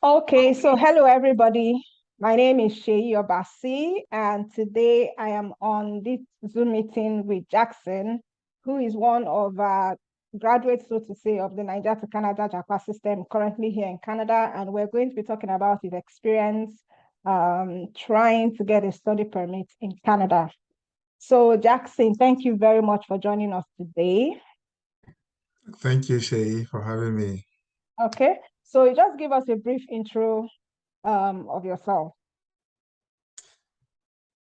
Okay, so hello everybody. My name is Sheyi Obasi, and today I am on this Zoom meeting with Jackson, who is one of graduates, so to say, of the Niger to Canada Japa System currently here in Canada. And we're going to be talking about his experience trying to get a study permit in Canada. So, Jackson, thank you very much for joining us today. Thank you, Shay, for having me. Okay, so you just give us a brief intro of yourself.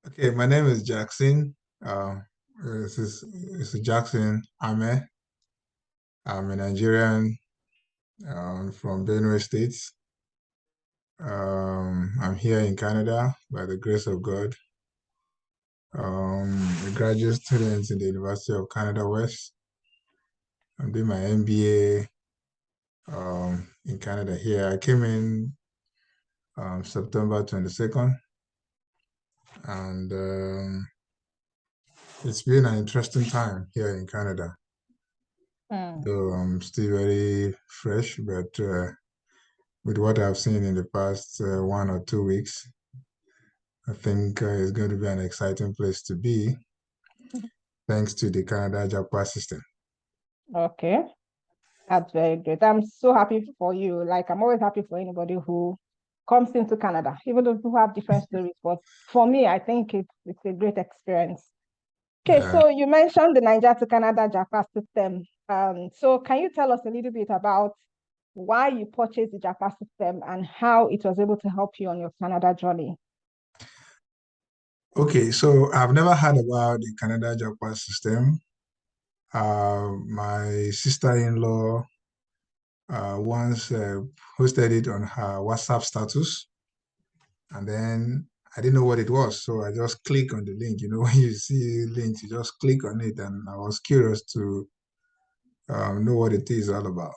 Okay, my name is Jackson. This is Jackson Ame. I'm a Nigerian from Benue State. I'm here in Canada by the grace of God. A graduate student in the University of Canada West. I'm doing my MBA in Canada here. I came in September 22nd, and it's been an interesting time here in Canada. Though I'm still very fresh, but with what I've seen in the past 1 or 2 weeks, I think it's going to be an exciting place to be, thanks to the Canada Japa system. Okay. That's very good. I'm so happy for you. Like, I'm always happy for anybody who comes into Canada, even though people have different stories. But for me, I think it's a great experience. Okay, Uh, so you mentioned the Niger to Canada Japa system. So can you tell us a little bit about why you purchased the Japa system and how it was able to help you on your Canada journey? okay, so I've never heard about the Canada Japa system. My sister-in-law once posted it on her WhatsApp status, and then I didn't know what it was, so I just click on the link. You know, when you see links, you just click on it, and I was curious to know what it is all about.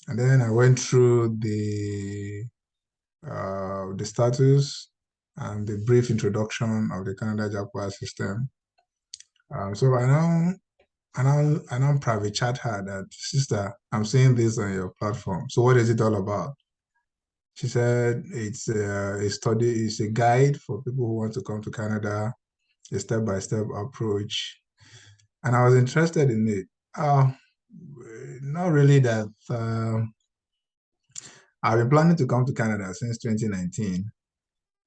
And then I went through the status and the brief introduction of the Canada Japa system. So I now private chat her that, sister, I'm seeing this on your platform. So what is it all about? She said it's a study, it's a guide for people who want to come to Canada, a step-by-step approach. And I was interested in it. Not really that. I've been planning to come to Canada since 2019.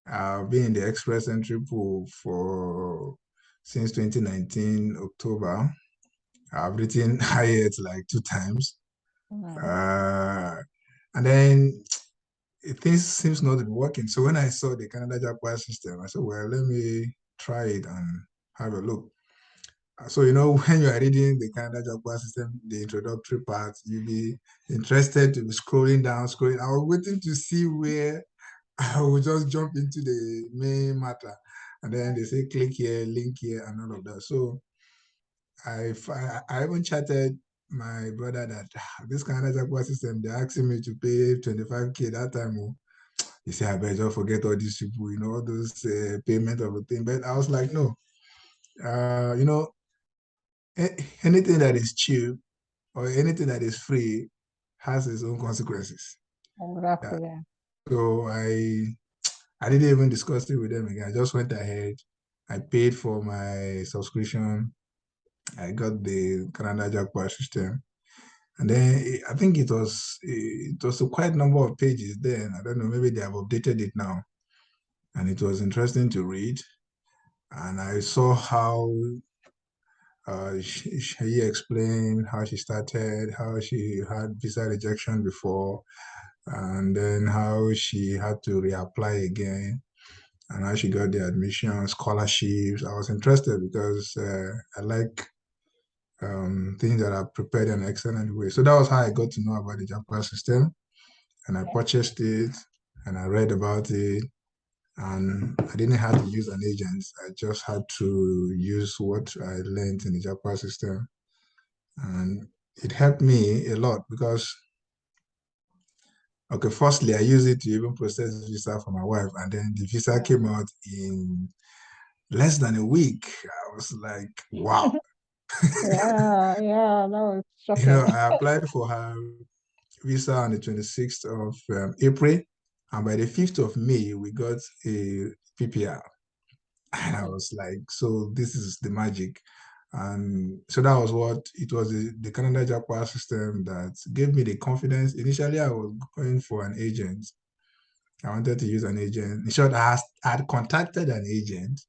I've been in the express entry pool for since 2019 October. I've written IELTS like 2 times. Mhm. Uh, and then things seems not to be working. So when I saw the Canada Japa system, I said, well, let me try it and have a look. So, when you are reading the Canada Japa system, the introductory part, you'll be interested to be scrolling down, scrolling. I was waiting to see where I will just jump into the main matter. And then they say, click here, link here, and all of that. So I even chatted my brother that this Canada Japa system, they're asking me to pay 25K that time. Oh. He said, I better just forget all these people, all those payment of a thing. But I was like, no, uh, you know, anything that is cheap or anything that is free has its own consequences. Yeah. Exactly. Yeah. So I didn't even discuss it with them again. I just went ahead. I paid for my subscription. I got the Canada Jaguar system. And then I think it was a quite number of pages then. I don't know, maybe they have updated it now. And it was interesting to read. And I saw how she explained how she started, how she had visa rejection before, and then how she had to reapply again, and how she got the admission, scholarships. I was interested because I like things that are prepared in an excellent way. So that was how I got to know about the Japa system, and I Okay. purchased it, and I read about it, and I didn't have to use an agent. I just had to use what I learned in the Japa system, and it helped me a lot because, okay, firstly, I used it to even process visa for my wife, and then the visa came out in less than a week. I was like, wow. Yeah, yeah, that was shocking. I applied for her visa on the 26th of April. And by the 5th of May, we got a PPR. And I Mm. was like, so this is the magic. And so that was what it was, the Canada Japa system that gave me the confidence. Initially, I was going for an agent. I wanted to use an agent. In short, I had contacted an agent.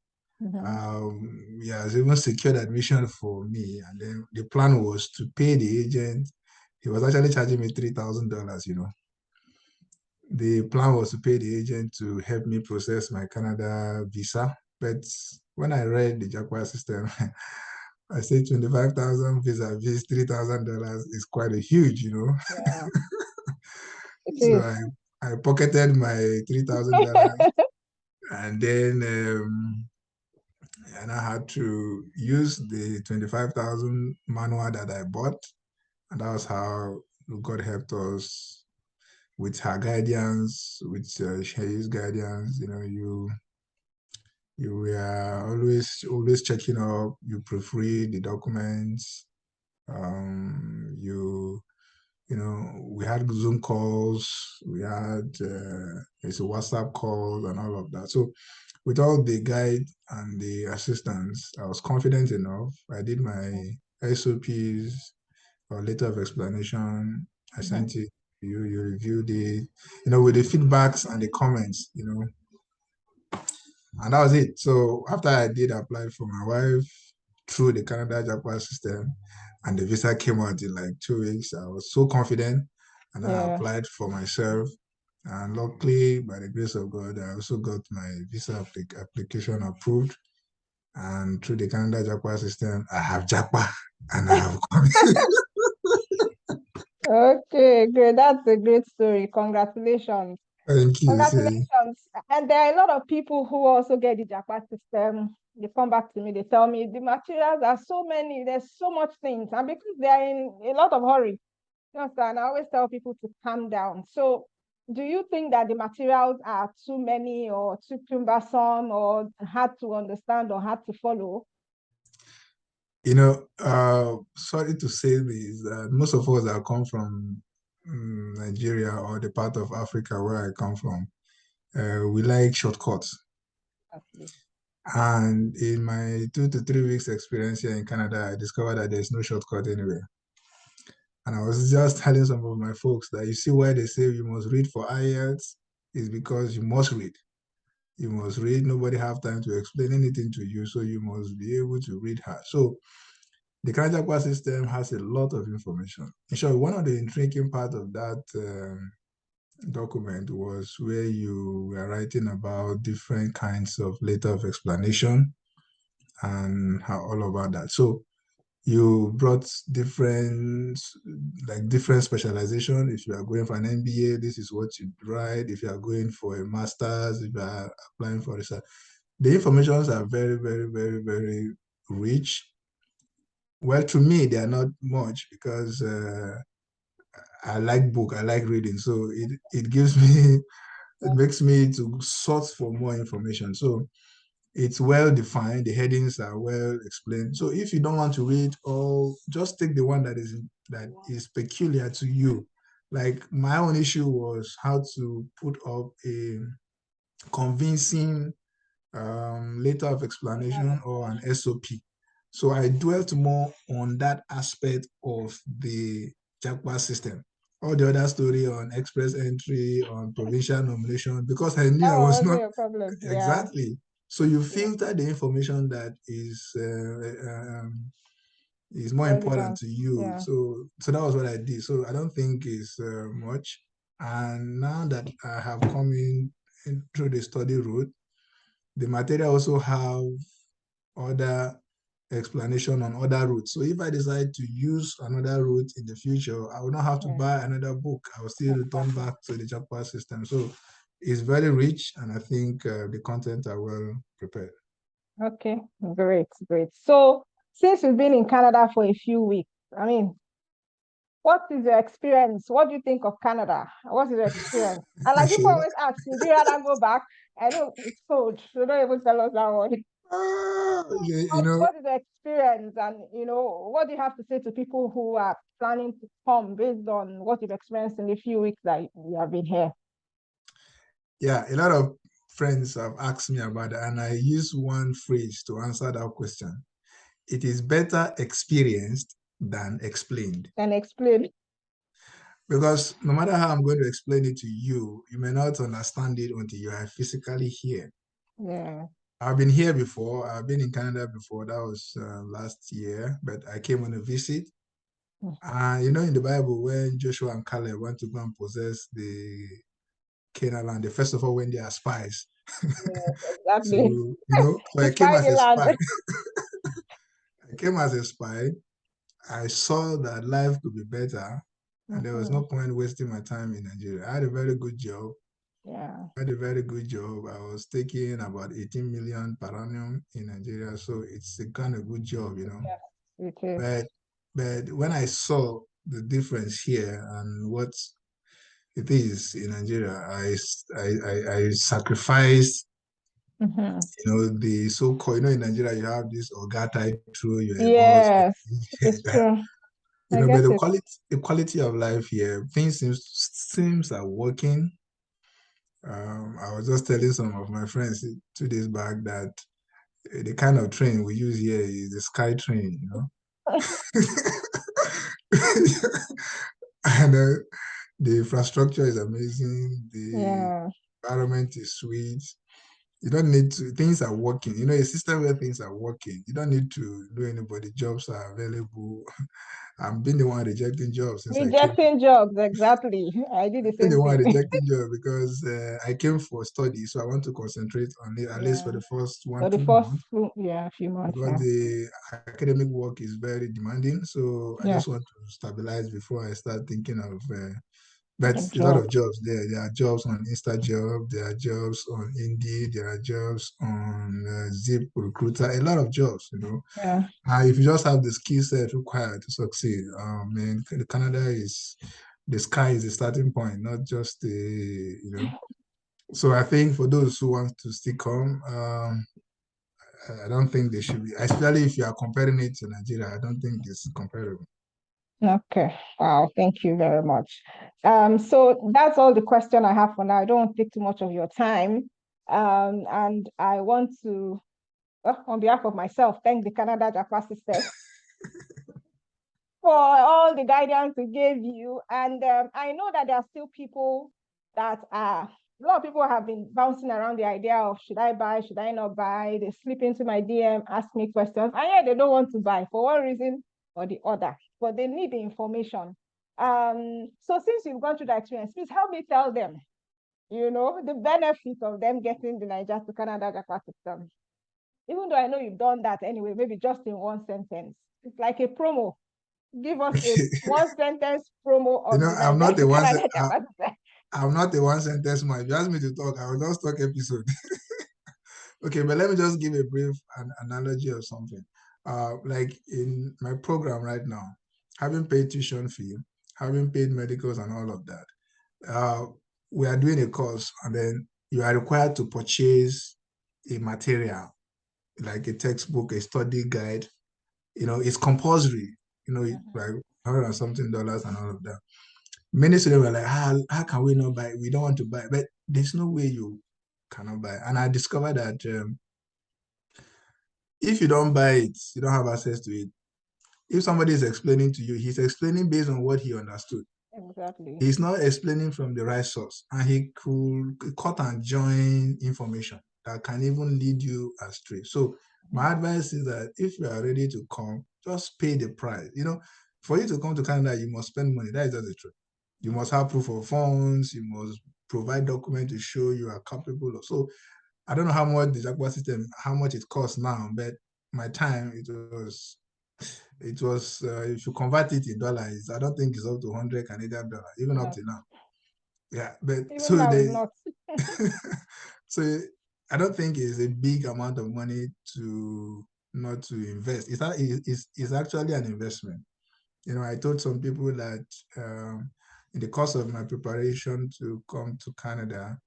Mhm. Yeah, they even secured admission for me. And then the plan was to pay the agent. He was actually charging me $3,000, The plan was to pay the agent to help me process my Canada visa. But when I read the Japa system, I said 25,000 vis-a-vis $3,000 is quite a huge. Yeah, it So is. I pocketed my $3,000, and then and I had to use the 25,000 manual that I bought, and that was how God helped us with her guidance, with Shei's guidance. You were always checking up. You proofread the documents. We had Zoom calls. We had it's a WhatsApp calls and all of that. So with all the guide and the assistance, I was confident enough. I did my SOPs or letter of explanation. I Mhm. sent it to you. You reviewed it. With the feedbacks and the comments. And that was it. So after I did apply for my wife through the Canada Japa system, and the visa came out in like 2 weeks, I was so confident, and then I Yeah. applied for myself. And luckily, by the grace of God, I also got my visa application approved. And through the Canada Japa system, I have Japa, and I have come. Okay, great. That's a great story. Congratulations. Thank you. Say. Congratulations. And there are a lot of people who also get the Japa system. They come back to me, they tell me the materials are so many, there's so much things. And because they are in a lot of hurry, you understand, I always tell people to calm down. So do you think that the materials are too many or too cumbersome or hard to understand or hard to follow? Sorry to say this, most of us that come from Nigeria or the part of Africa where I come from, we like shortcuts. Okay. And in my 2 to 3 weeks experience here in Canada, I discovered that there's no shortcut anywhere. And I was just telling some of my folks that you see why they say you must read for IELTS is because you must read. You must read. Nobody have time to explain anything to you, so you must be able to read hard. So the Canada Japa system has a lot of information. In short, one of the intriguing part of that document was where you were writing about different kinds of letter of explanation and how all about that. So you brought different specialization. If you are going for an MBA, this is what you write. If you are going for a master's, if you are applying for research, the informations are very, very, very, very rich. Well, to me, they are not much because I like book, I like reading. So it gives me, it makes me to sort for more information. So it's well defined. The headings are well explained. So if you don't want to read all, just take the one that is peculiar to you. Like my own issue was how to put up a convincing letter of explanation or an SOP. So I dwelt more on that aspect of the Japa system. All the other story on express entry, on provincial nomination, because I knew I That was was not your problem. Yeah. exactly. So you Yeah. filter the information that is more important Relevant. to you. Yeah. So that was what I did. So I don't think it's much. And now that I have come in through the study route, the material also have other explanation on other routes. So if I decide to use another route in the future, I will not have to Yeah. buy another book. I will still return Exactly. back to the Japa system. So it's very rich, and I think the content are well prepared. Okay, great, great. So, since you've been in Canada for a few weeks, I mean, what is your experience? What do you think of Canada? What is your experience? And like people Actually, always ask, would you rather go back? I know it's cold, so don't even tell us that one. What is the experience? And, what do you have to say to people who are planning to come based on what you've experienced in the few weeks that you have been here? Yeah, a lot of friends have asked me about that, and I use one phrase to answer that question. It is better experienced than explained. And explain. Because no matter how I'm going to explain it to you, you may not understand it until you are physically here. Yeah. I've been here before. I've been in Canada before. That was last year, but I came on a visit. You know, in the Bible, when Joshua and Caleb went to go and possess the Canaan land, they first of all went there as spies. Yes, So, exactly. so To I came spy as the a land. spy. I came as a spy. I saw that life could be better, and there was Mhm. no point wasting my time in Nigeria. I had a very good job. Yeah. I had a very good job. I was taking about 18 million per annum in Nigeria, so it's a kind of good job, you know. Yes, it is. But but when I saw the difference here and what it is in Nigeria, I sacrificed, Mhm. you know, the so-called, you know, in Nigeria you have this Oga title, you're a boss, Yes, it's that, true. you I know, but get it. the quality of life here, things seems are working. I was just telling some of my friends 2 days back that the kind of train we use here is the sky train, you know. And the infrastructure is amazing. The Yeah. environment is sweet. You don't need to, things are working. You know, a system where things are working. You don't need to do anybody. Jobs are available. I'm being the one rejecting jobs since I came. Rejecting jobs, exactly. I did the I've been same the one thing. rejecting jobs because I came for study. So I want to concentrate on it at least for Yeah. the first For one, the two first, months yeah, few months, because yeah. the academic work is very demanding. So I Yeah. just want to stabilize before I start thinking of but A a lot job. of jobs there. There are jobs on InstaJob, there are jobs on Indeed, there are jobs on Zip Recruiter, a lot of jobs, you know. Yeah. If you just have the skill set required to succeed, man, Canada is the sky is the starting point, not just the, you know. So I think for those who want to still come, I don't think they should be, especially if you are comparing it to Nigeria, I don't think it's comparable. Okay. Wow. Thank you very much. So that's all the question I have for now. I don't want to take too much of your time. And I want to, on behalf of myself, thank the Canada Japa System for all the guidance we gave you. And I know that there are still people that are, a lot of people have been bouncing around the idea of should I buy, should I not buy? They slip into my DM, ask me questions, and yeah, they don't want to buy for one reason or the other, but they need the information. So since you've gone through that experience, please help me tell them, the benefit of them getting the Niger to Canada Japa System. Even though I know you've done that anyway, maybe just in one sentence. It's like a promo. Give us a one sentence promo You of know, the Niger to Canada Japa System. I'm not a one sentence man. If you ask me to talk, I will just talk episode. Okay, but let me just give a brief analogy of something. Like in my program right now, having paid tuition fee, having paid medicals and all of that, uh, we are doing a course and then you are required to purchase a material, like a textbook, a study guide. You know, it's compulsory, you know, like $100 and something dollars and all of that. Many students were like, how can we not buy? We don't want to buy, but there's no way you cannot buy. And I discovered that if you don't buy it, you don't have access to it. If somebody is explaining to you, he's explaining based on what he understood. Exactly. He's not explaining from the right source, and he could cut and join information that can even lead you astray. So my advice is that if you are ready to come, just pay the price. You know, for you to come to Canada, you must spend money. That is just the truth. You must have proof of funds. You must provide documents to show you are capable of. So I don't know how much the Jaguar system, how much it costs now, but my time it was if you convert it in dollars, I don't think it's up to 100 Canadian dollars, even up No, to now. Yeah, but even so now it's they not. so I don't think it's a big amount of money to not to invest. It's actually an investment. You know, I told some people that in the course of my preparation to come to Canada,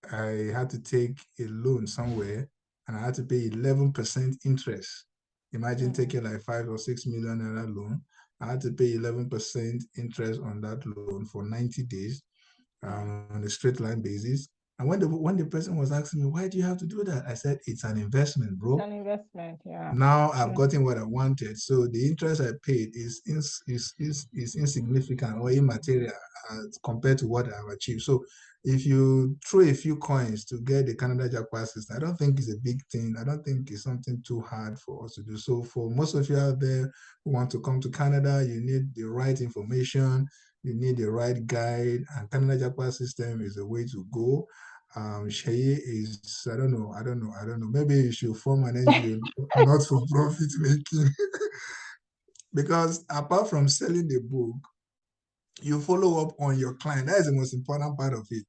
I had to take a loan somewhere and I had to pay 11% interest. Imagine taking like 5 or 6 million naira loan. I had to pay 11% interest on that loan for 90 days on a straight line basis. And when the person was asking me, why do you have to do that? I said, it's an investment, bro. An investment, yeah. Now I've gotten what I wanted. So the interest I paid is insignificant or immaterial compared to what I've achieved. So if you throw a few coins to get the Canada Japa System, I don't think it's a big thing. I don't think it's something too hard for us to do. So for most of you out there who want to come to Canada, you need the right information, you need the right guide, and Canada Japa System is the way to go. Shaye is, I don't know. Maybe you should form an NGO, not for profit making. Because apart from selling the book, you follow up on your client. That is the most important part of it.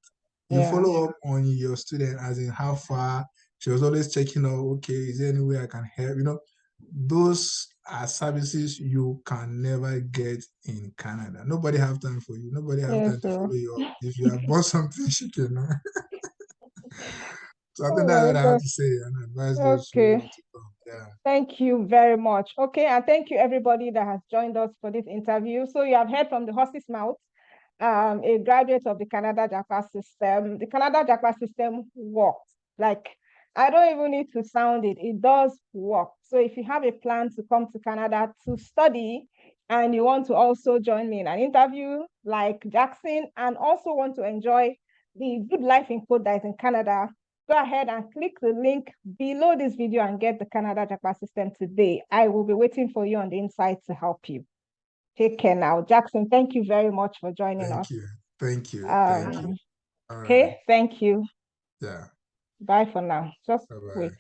You Yeah. follow up on your student, as in how far. She was always checking out, okay, is there any way I can help? Those are services you can never get in Canada. Nobody have time for you. Nobody have Yes, time to so. follow you up. If you have bought something, she can. So I think Oh that's my what I have God. to say and advise those who Okay. want to come. Yeah. Thank you very much. Okay, and thank you everybody that has joined us for this interview. So you have heard from the horse's mouth, a graduate of the Canada Japa System. The Canada Japa System works. Like, I don't even need to sound it. It does work. So if you have a plan to come to Canada to study and you want to also join me in an interview like Jackson and also want to enjoy the good life in code that is in Canada, go ahead and click the link below this video and get the Canada Japa System today. I will be waiting for you on the inside to help you. Take care now. Jackson, thank you very much for joining us. Thank you. Thank you. Thank you. Um, All right. okay, thank you. Yeah. Bye for now. Just Bye-bye. wait.